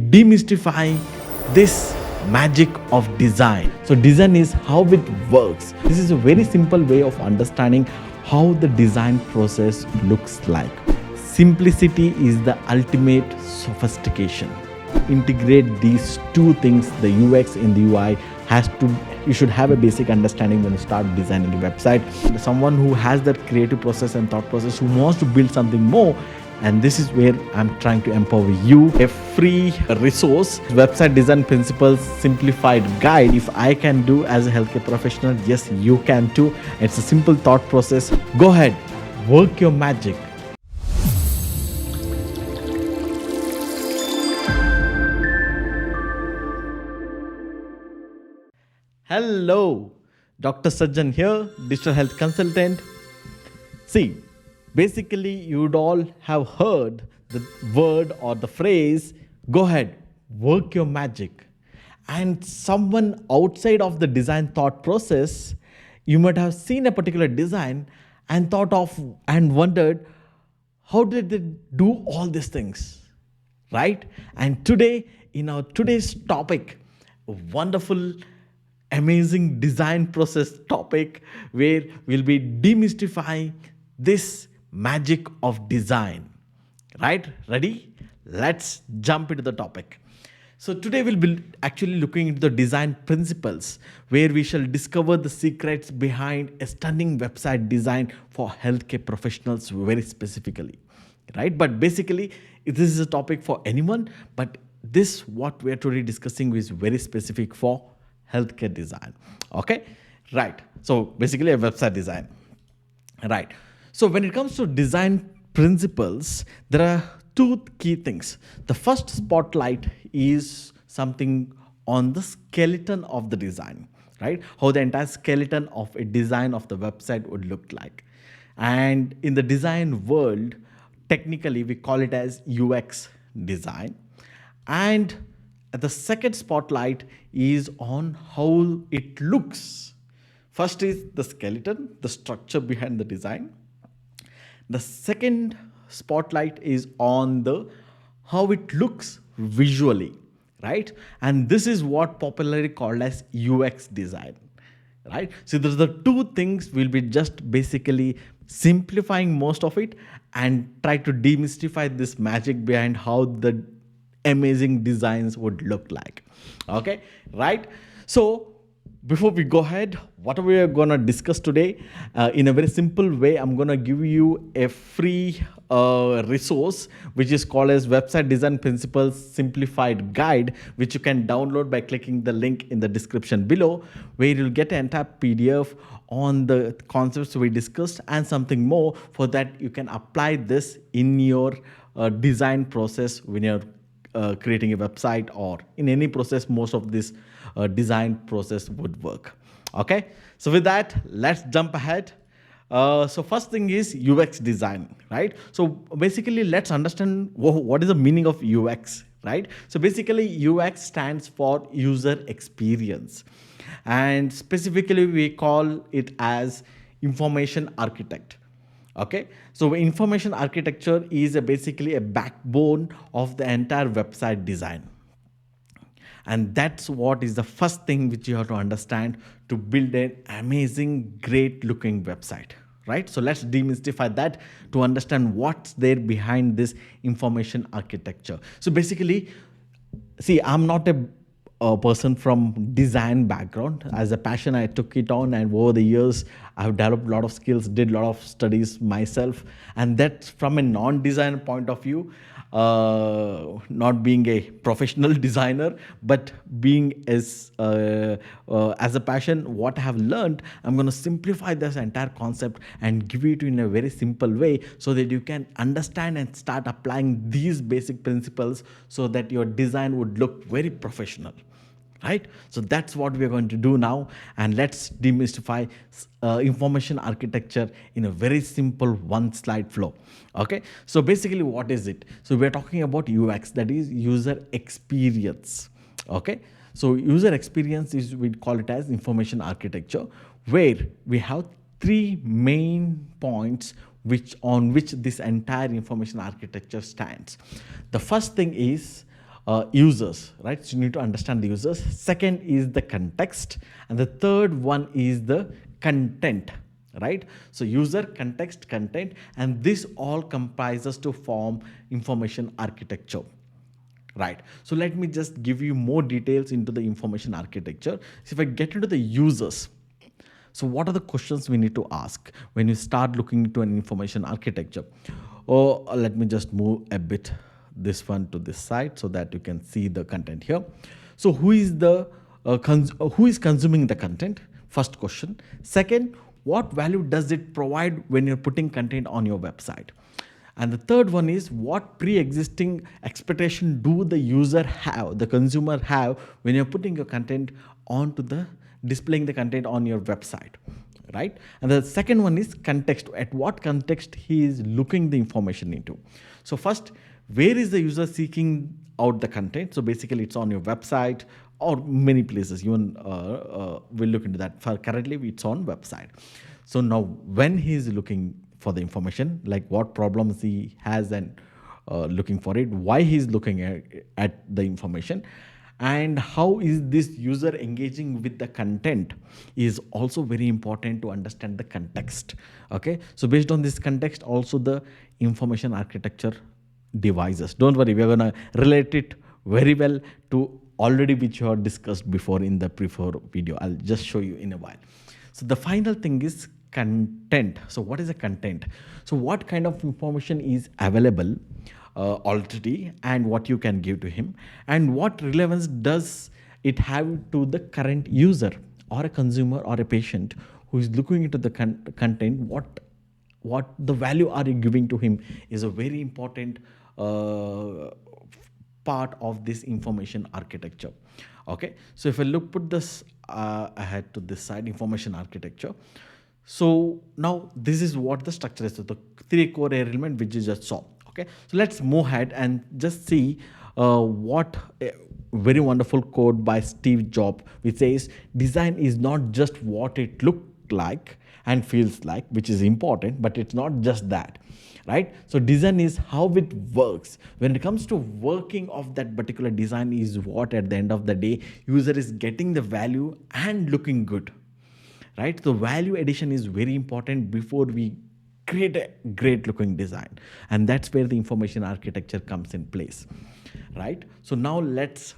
demystify this magic of design. So design is how it works. This is a very simple way of understanding how the design process looks like. Simplicity is the ultimate sophistication. Integrate these two things, the UX and the UI, you should have a basic understanding when you start designing a website. Someone who has that creative process and thought process, who wants to build something more, and this is where I'm trying to empower you. A free resource, Website Design Principles Simplified Guide. If I can do as a healthcare professional, yes, you can too. It's a simple thought process. Go ahead, work your magic. Hello, Dr. Sajjan here, digital health consultant. See, basically, you'd all have heard the word or the phrase, go ahead, work your magic. And someone outside of the design thought process, you might have seen a particular design and thought of and wondered, how did they do all these things? Right? And today, in our today's topic, a wonderful, amazing design process topic where we'll be demystifying this magic of design. Right? Ready? Let's jump into the topic. So today we'll be actually looking into the design principles where we shall discover the secrets behind a stunning website design for healthcare professionals very specifically. Right? But basically, this is a topic for anyone, but this what we are today discussing is very specific for healthcare design. Okay? Right. So basically a website design. Right. So when it comes to design principles, there are two key things. The first spotlight is something on the skeleton of the design, right? How the entire skeleton of a design of the website would look like. And in the design world, technically we call it as UX design. And the second spotlight is on how it looks. First is the skeleton, the structure behind the design. The second spotlight is on the how it looks visually, right? And this is what popularly called as UX design, right? So there's the two things. We'll be just basically simplifying most of it and try to demystify this magic behind how the amazing designs would look like. Okay, right? So before we go ahead, what we are going to discuss today, in a very simple way, I'm going to give you a free resource which is called as Website Design Principles Simplified Guide, which you can download by clicking the link in the description below, where you'll get an entire PDF on the concepts we discussed and something more. For that, you can apply this in your design process when you're creating a website or in any process. Most of this design process would work. Okay, so with that, let's jump ahead. So first thing is UX design, right? So basically, let's understand what is the meaning of UX, right? So basically, UX stands for user experience, and specifically we call it as information architect. Okay, so information architecture is basically a backbone of the entire website design. And that's what is the first thing which you have to understand to build an amazing, great looking website, right? So let's demystify that to understand what's there behind this information architecture. So basically, see, I'm not a person from design background. As a passion, I took it on, and over the years I've developed a lot of skills, did a lot of studies myself, and that's from a non-design point of view. Not being a professional designer, but being as a passion, what I have learned, I'm going to simplify this entire concept and give it in a very simple way so that you can understand and start applying these basic principles so that your design would look very professional. Right? So that's what we're going to do now, and let's demystify information architecture in a very simple one slide flow. Okay, so basically what is it? So we're talking about UX, that is user experience. Okay, so user experience is, we call it as information architecture, where we have three main points on which this entire information architecture stands. The first thing is users, right? So you need to understand the users. Second is the context, and the third one is the content, right? So user, context, content, and this all comprises to form information architecture. Right. So let me just give you more details into the information architecture. So if I get into the users, so what are the questions we need to ask when you start looking into an information architecture? Or let me just move a bit this one to this side so that you can see the content here. So who is consuming the content? First question. Second, what value does it provide when you're putting content on your website? And the third one is, what pre-existing expectation do the user have, the consumer have, when you're putting your content onto the displaying the content on your website, right? And the second one is context. At what context he is looking the information into. So first, where is the user seeking out the content? So basically, it's on your website or many places. Even we'll look into that. For currently, it's on website. So now, when he is looking for the information, like what problems he has and looking for it, why he's looking at the information, and how is this user engaging with the content is also very important to understand the context. Okay, so based on this context, also the information architecture devices. Don't worry, we're gonna relate it very well to already which you have discussed before in the before video. I'll just show you in a while. So the final thing is content. So what is a content? So what kind of information is available already, and what you can give to him, and what relevance does it have to the current user or a consumer or a patient who is looking into the content. What the value are you giving to him is a very important part of this information architecture. Okay, so if I put this ahead to this side, information architecture. So now this is what the structure is. So the three core elements which you just saw. Okay, so let's move ahead and just see what a very wonderful quote by Steve Jobs, which says, design is not just what it looked like and feels like, which is important, but it's not just that, right? So design is how it works. When it comes to working of that particular design is what at the end of the day user is getting the value and looking good, right? So value addition is very important before we create a great looking design, and that's where the information architecture comes in place, right? So now let's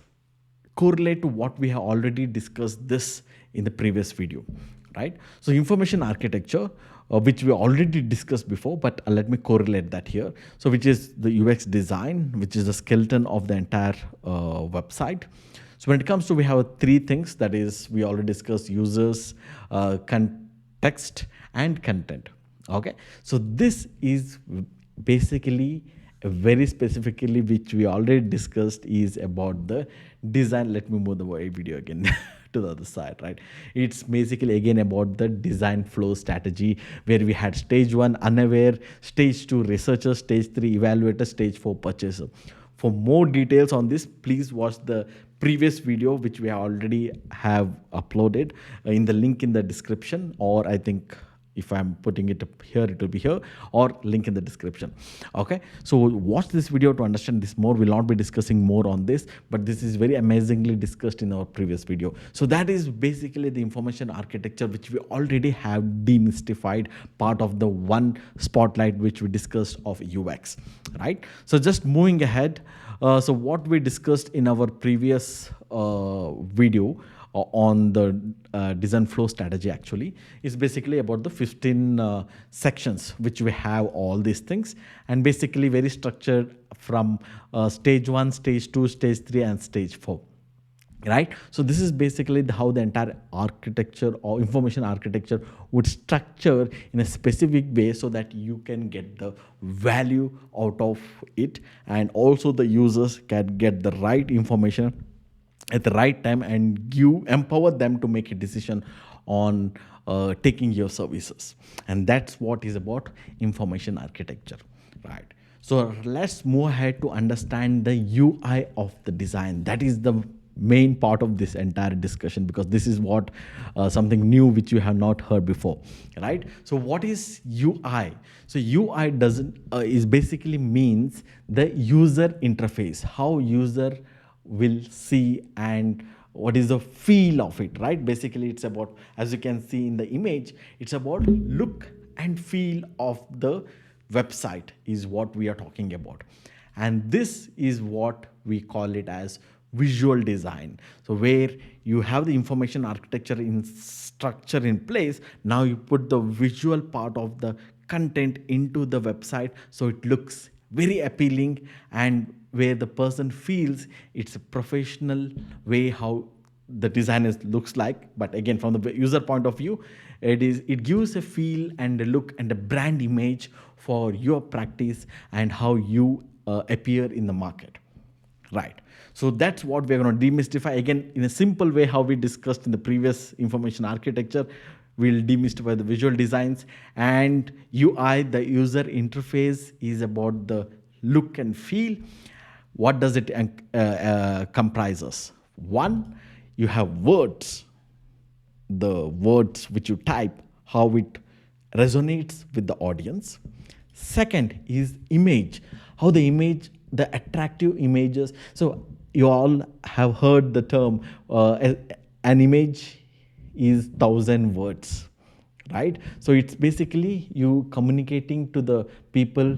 correlate to what we have already discussed this in the previous video, right? So information architecture, which we already discussed before, but let me correlate that here. So which is the UX design, which is the skeleton of the entire website. So when it comes to, we have three things, that is, we already discussed users, context, and content. Okay, so this is basically very specifically, which we already discussed, is about the design. Let me move the video again to the other side, right? It's basically again about the design flow strategy, where we had stage 1 unaware, stage 2 researcher, stage 3 evaluator, stage 4 purchaser. For more details on this, please watch the previous video which we already have uploaded in the link in the description, or I think if I'm putting it up here, it will be here, or link in the description. Okay, so watch this video to understand this more. We'll not be discussing more on this, but this is very amazingly discussed in our previous video. So that is basically the information architecture, which we already have demystified, part of the one spotlight which we discussed of UX, right? So just moving ahead, so what we discussed in our previous video on the design flow strategy actually is basically about the 15 sections which we have all these things, and basically very structured from stage 1, stage 2, stage 3, and stage 4, right? So this is basically how the entire architecture or information architecture would structure in a specific way, so that you can get the value out of it, and also the users can get the right information at the right time, and empower them to make a decision on taking your services. And that's what is about information architecture, right? So let's move ahead to understand the UI of the design. That is the main part of this entire discussion, because this is what something new which you have not heard before, right? So what is UI? So UI is basically means the user interface, how user will see and what is the feel of it, right? Basically, it's about, as you can see in the image, it's about look and feel of the website is what we are talking about. And this is what we call it as visual design. So where you have the information architecture in structure in place, now you put the visual part of the content into the website so it looks very appealing, and where the person feels it's a professional way how the design looks like. But again, from the user point of view, it gives a feel and a look and a brand image for your practice and how you appear in the market, right? So that's what we're going to demystify again in a simple way, how we discussed in the previous information architecture. We'll demystify the visual designs, and UI, the user interface, is about the look and feel. What does it comprises? One, you have words, the words which you type, how it resonates with the audience. Second is image, how the image, the attractive images. So you all have heard the term an image is 1,000 words, right? So it's basically you communicating to the people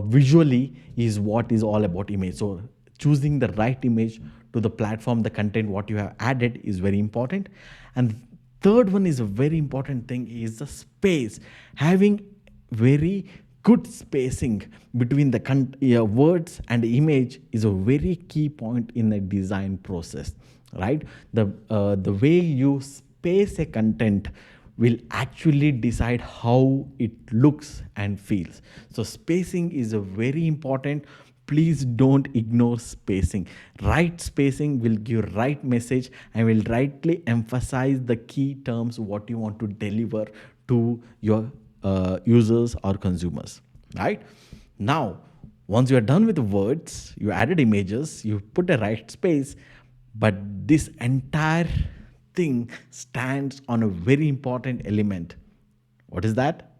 visually is what is all about image. So choosing the right image to the platform, the content what you have added is very important. And third one is a very important thing is the space, having very good spacing between the words and the image is a very key point in the design process, right? The way you space a content will actually decide how it looks and feels. So spacing is a very important. Please don't ignore spacing. Right spacing will give right message and will rightly emphasize the key terms what you want to deliver to your users or consumers, right? Now, once you are done with the words, you added images, you put a right space, but this entire thing stands on a very important element. What is that?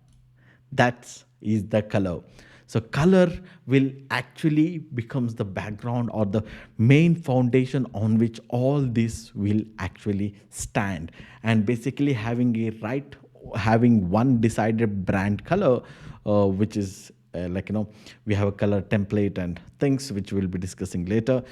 That is the color. So color will actually becomes the background or the main foundation on which all this will actually stand. And basically having one decided brand color, which is we have a color template and things which we'll be discussing later,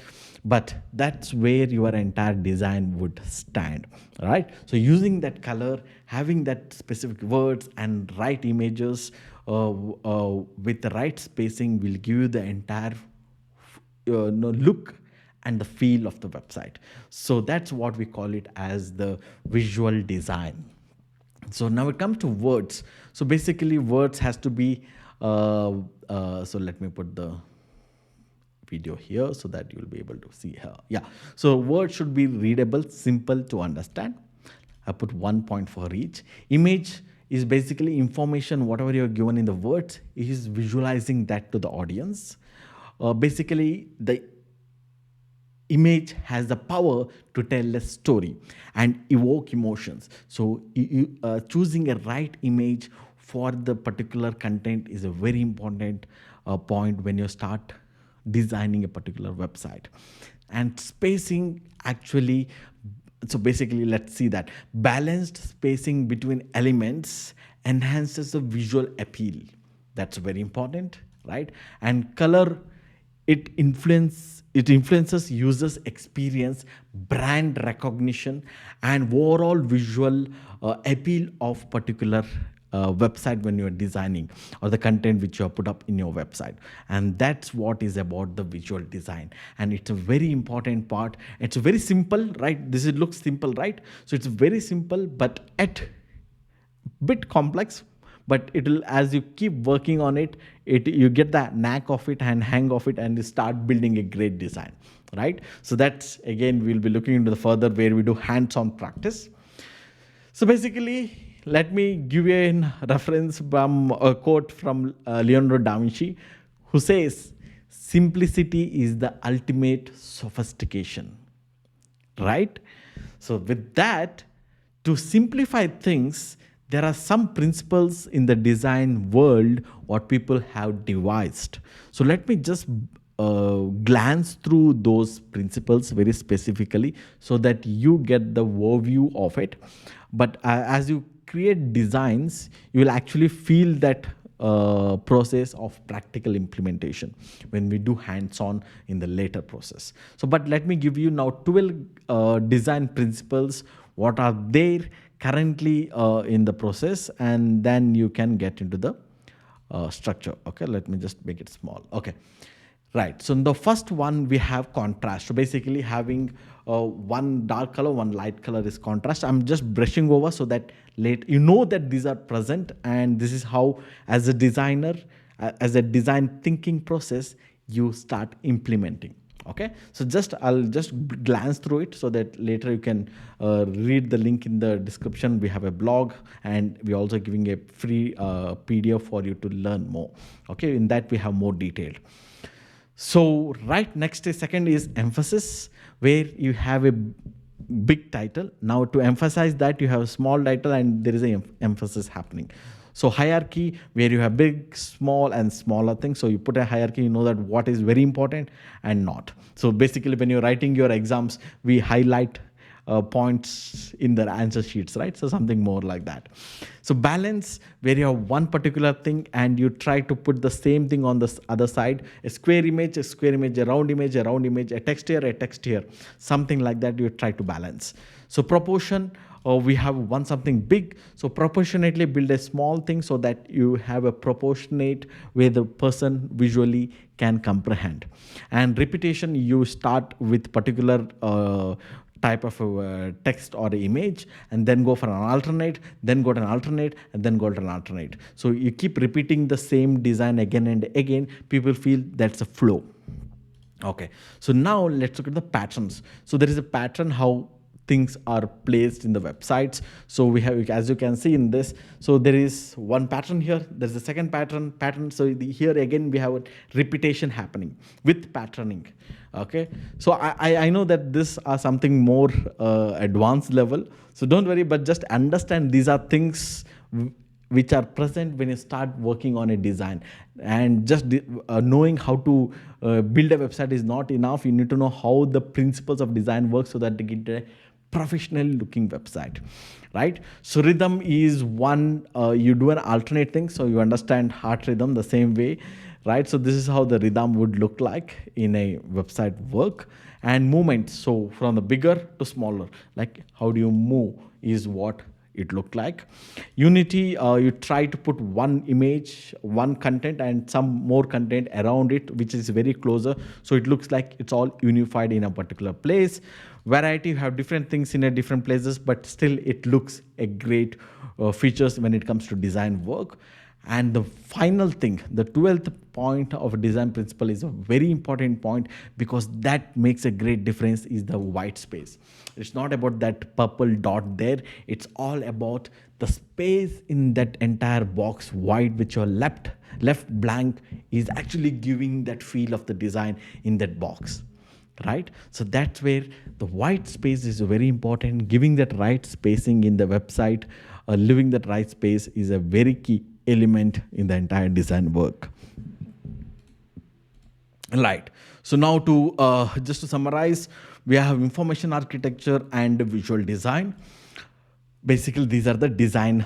but that's where your entire design would stand. All right, so using that color, having that specific words and right images with the right spacing will give you the entire look and the feel of the website. So that's what we call it as the visual design. So now it comes to words. So basically words has to be so let me put the video here so that you'll be able to see here. Yeah, so words should be readable, simple to understand. I put 1 point for each. Image is basically information, whatever you're given in the words is visualizing that to the audience. Basically the image has the power to tell a story and evoke emotions. So choosing a right image for the particular content is a very important point when you start designing a particular website. And spacing actually, so basically let's see that balanced spacing between elements enhances the visual appeal. That's very important, right? And color, it influences users experience, brand recognition, and overall visual appeal of particular website when you're designing or the content which you have put up in your website. And that's what is about the visual design, and it's a very important part. It's very simple, right? This it looks simple, right? So it's very simple but at bit complex, but it will, as you keep working on it, you get the knack of it and hang of it, and you start building a great design, right? So that's again we'll be looking into the further where we do hands-on practice. So basically, let me give you a reference from a quote from Leonardo da Vinci, who says, "Simplicity is the ultimate sophistication." Right? So, with that, to simplify things, there are some principles in the design world what people have devised. So, let me just glance through those principles very specifically so that you get the overview of it. But as you create designs, you will actually feel that process of practical implementation when we do hands-on in the later process. So but let me give you now 12 design principles, what are there currently in the process, and then you can get into the structure. Okay, let me just make it small. Okay, right. So in the first one we have contrast. So basically having one dark color, one light color is contrast. I'm just brushing over so that late you know that these are present, and this is how, as a designer, as a design thinking process, you start implementing. Okay, so just I'll just glance through it so that later you can read the link in the description. We have a blog, and we're also giving a free PDF for you to learn more. Okay, in that we have more detailed. So right next is second is emphasis, where you have a big title. Now to emphasize that, you have a small title and there is a emphasis happening. So hierarchy, where you have big, small, and smaller things. So you put a hierarchy, you know that what is very important and not. So basically, when you're writing your exams, we highlight points in the answer sheets, right? So something more like that. So balance, where you have one particular thing and you try to put the same thing on the other side, a square image, a square image, a round image, a round image, a text here, a text here, something like that you try to balance. So proportion, we have one something big, so proportionately build a small thing so that you have a proportionate where the person visually can comprehend. And repetition, you start with particular type of text or image, and then go for an alternate, then go to an alternate, and then go to an alternate. So you keep repeating the same design again and again, people feel that's a flow. Okay, so now let's look at the patterns. So there is a pattern how things are placed in the websites. So we have, as you can see in this, so there is one pattern here, there's a second pattern. So here again we have a repetition happening with patterning. Okay, so I know that this are something more advanced level, so don't worry, but just understand these are things which are present when you start working on a design. And just knowing how to build a website is not enough. You need to know how the principles of design work so that they get a professional looking website, right? So rhythm is one, you do an alternate thing, so you understand heart rhythm the same way, right? So this is how the rhythm would look like in a website work. And movement, so from the bigger to smaller, like how do you move is what it looked like. Unity, you try to put one image, one content, and some more content around it, which is very closer, so it looks like it's all unified in a particular place. Variety, you have different things in a different places, but still it looks a great features when it comes to design work. And the final thing, the 12th point of a design principle, is a very important point, because that makes a great difference, is the white space. It's not about that purple dot there, it's all about the space in that entire box white, which your left blank is actually giving that feel of the design in that box, right? So that's where the white space is very important. Giving that right spacing in the website, living that right space is a very key element in the entire design work. Right. So now to just to summarize, we have information architecture and visual design. Basically, these are the design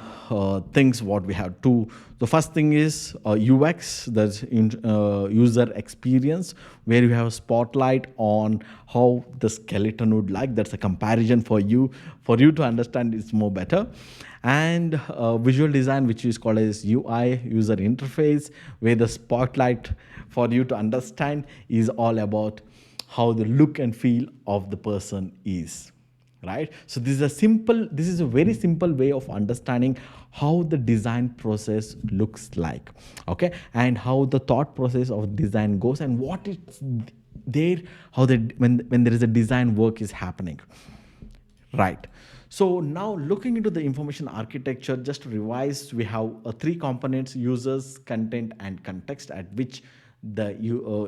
things what we have to. The first thing is UX, that's user experience, where you have a spotlight on how the skeleton would like. That's a comparison for you to understand it's more better. And visual design, which is called as UI, user interface, where the spotlight for you to understand is all about how the look and feel of the person is, right? So this is a very simple way of understanding how the design process looks like. Okay, and how the thought process of design goes, and what it's there, how when there is a design work is happening, right? So now looking into the information architecture, just to revise, we have three components: users, content, and context, at which the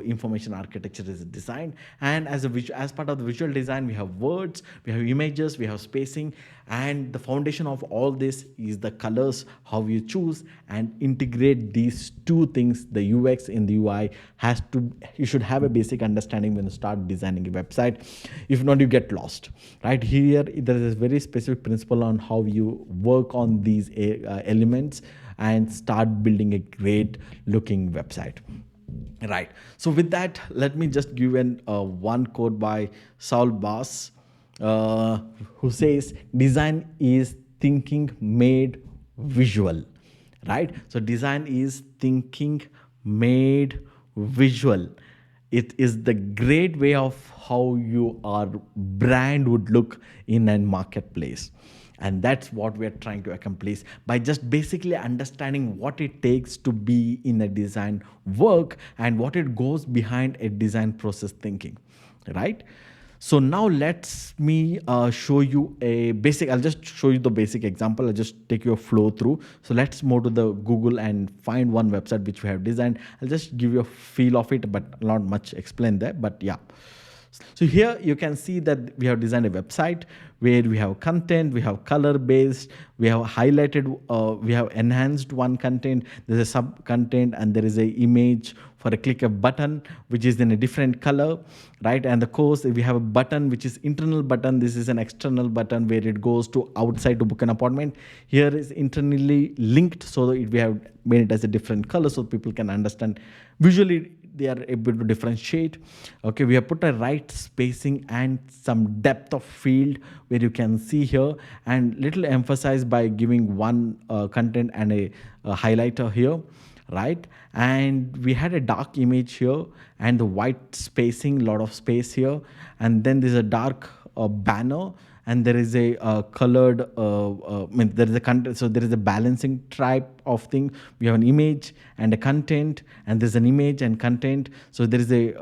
information architecture is designed. And as part of the visual design, we have words, we have images, we have spacing, and the foundation of all this is the colors, how you choose and integrate these two things, the UX and the UI. You should have a basic understanding when you start designing a website. If not, you get lost. Right here there is a very specific principle on how you work on these elements and start building a great looking website. Right. So with that, let me just give an one quote by Saul Bass, uh, who says, "Design is thinking made visual." Right. So design is thinking made visual. It is the great way of how your brand would look in a marketplace. And that's what we're trying to accomplish by just basically understanding what it takes to be in a design work and what it goes behind a design process thinking, right? So now let's me show you a basic. I'll just show you the basic example. I'll just take you a flow through. So let's move to the Google and find one website which we have designed. I'll just give you a feel of it, but not much explain there, but yeah. So here you can see that we have designed a website where we have content, we have color based, we have highlighted, we have enhanced one content, there's a sub content, and there is a image for a click a button which is in a different color, right? And of course we have a button which is internal button. This is an external button where it goes to outside to book an appointment. Here is internally linked, so we have made it as a different color so people can understand visually, they are able to differentiate. Okay, we have put a right spacing and some depth of field where you can see here, and little emphasize by giving one content and a highlighter here, right? And we had a dark image here and the white spacing, lot of space here, and then there's a dark banner, and there is a colored I mean, there is a content, so there is a balancing type of thing. We have an image and a content, and there's an image and content. So there is a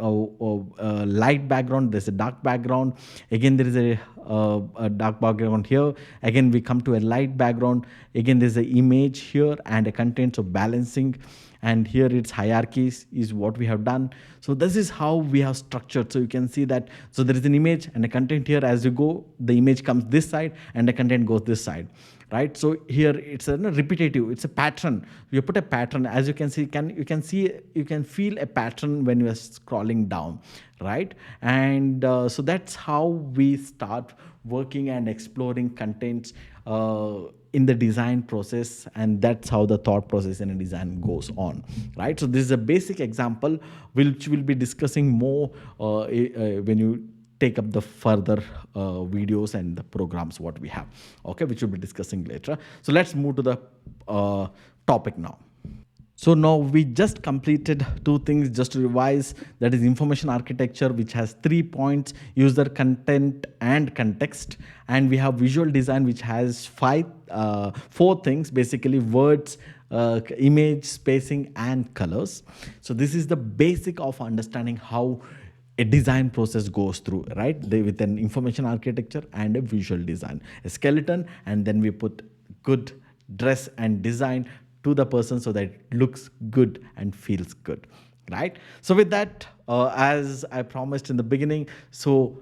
light background, there's a dark background, again there is a dark background here, again we come to a light background, again there's an image here and a content, so balancing. And here it's hierarchies is what we have done. So this is how we have structured. So you can see that, so there is an image and a content here. As you go, the image comes this side and the content goes this side, right? So here it's a repetitive, it's a pattern. You put a pattern, as you can see, you can feel a pattern when you are scrolling down, right? And so that's how we start working and exploring contents in the design process, and that's how the thought process in a design goes on, right? So this is a basic example which we'll be discussing more when you take up the further videos and the programs what we have, okay, which we'll be discussing later. So let's move to the topic now. So now we just completed two things just to revise, that is information architecture, which has 3 points: user, content and context. And we have visual design, which has four things, basically: words, image, spacing and colors. So this is the basic of understanding how a design process goes through, right? With an information architecture and a visual design, a skeleton, and then we put good dress and design to the person so that it looks good and feels good, right? So with that, as I promised in the beginning, so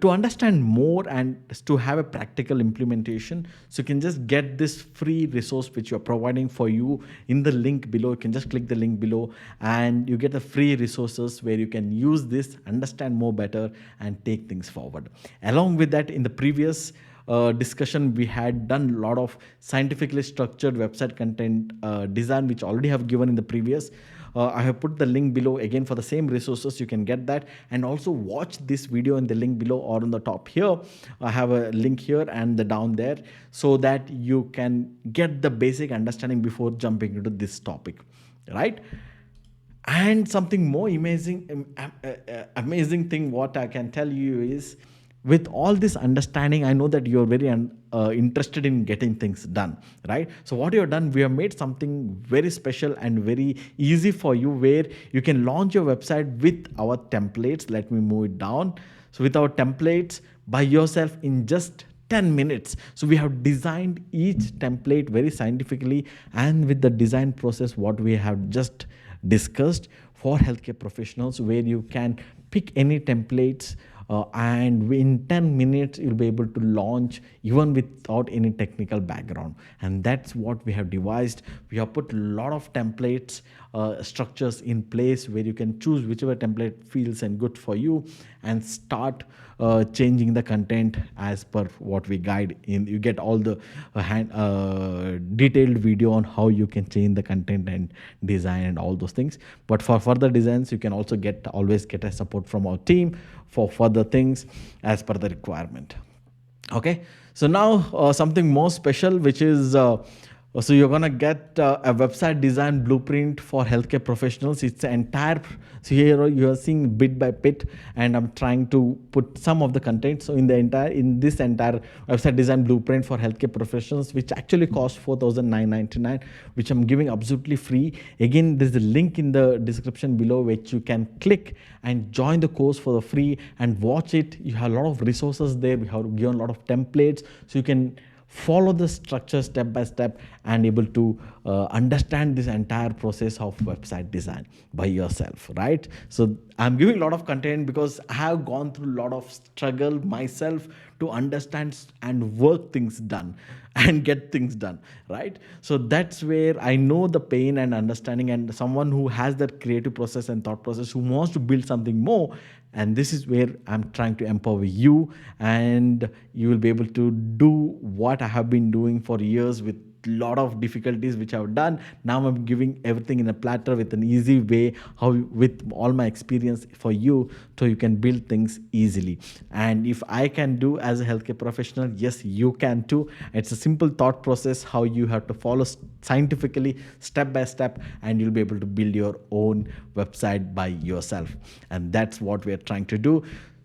to understand more and to have a practical implementation, so you can just get this free resource which you're providing for you in the link below. You can just click the link below and you get the free resources where you can use this, understand more better and take things forward. Along with that, in the previous discussion, we had done a lot of scientifically structured website content design, which already have given in the previous. I have put the link below again for the same resources. You can get that, and also watch this video in the link below or on the top here. I have a link here and the down there, so that you can get the basic understanding before jumping into this topic, right? And something more amazing thing what I can tell you is, with all this understanding, I know that you're very interested in getting things done, right? So what you have done, we have made something very special and very easy for you, where you can launch your website with our templates. Let me move it down. So with our templates by yourself in just 10 minutes. So we have designed each template very scientifically, and with the design process what we have just discussed for healthcare professionals, where you can pick any templates, and in 10 minutes you'll be able to launch even without any technical background. And that's what we have devised. We have put a lot of templates, structures in place, where you can choose whichever template feels and good for you, and start changing the content as per what we guide in. You get all the detailed video on how you can change the content and design and all those things. But for further designs, you can also always get a support from our team for further things as per the requirement. Okay, so now something more special, which is so you're gonna get a website design blueprint for healthcare professionals. It's the entire. So here you are seeing bit by bit, and I'm trying to put some of the content. So in this entire website design blueprint for healthcare professionals, which actually costs 4,999, which I'm giving absolutely free. Again, there's a link in the description below which you can click and join the course for the free and watch it. You have a lot of resources there. We have given a lot of templates, so you can follow the structure step by step and able to understand this entire process of website design by yourself, right? So I'm giving a lot of content because I have gone through a lot of struggle myself to understand and work things done and get things done, right? So that's where I know the pain and understanding, and someone who has that creative process and thought process, who wants to build something more. And this is where I'm trying to empower you, and you will be able to do what I have been doing for years with lot of difficulties which I've done. Now I'm giving everything in a platter with an easy way, how with all my experience for you, so you can build things easily. And if I can do as a healthcare professional, yes, you can too. It's a simple thought process how you have to follow scientifically step by step, and you'll be able to build your own website by yourself. And that's what we are trying to do.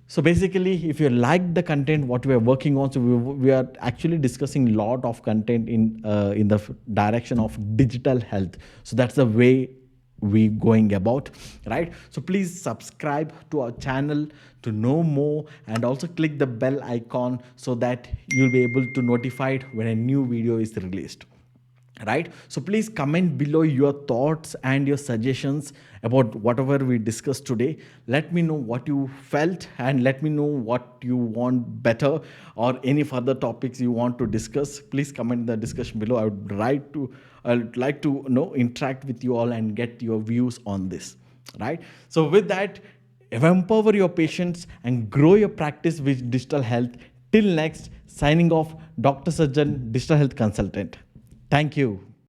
So basically, if you like the content what we are working on, so we are actually discussing a lot of content in the direction of digital health. So that's the way we going about, right? So please subscribe to our channel to know more, and also click the bell icon so that you'll be able to notified when a new video is released, right? So please comment below your thoughts and your suggestions about whatever we discussed today. Let me know what you felt, and let me know what you want better, or any further topics you want to discuss. Please comment in the discussion below. I'd like to interact with you all and get your views on this, right? So with that, empower your patients and grow your practice with digital health. Till next, signing off, Dr. Sajjan, digital health consultant. Thank you.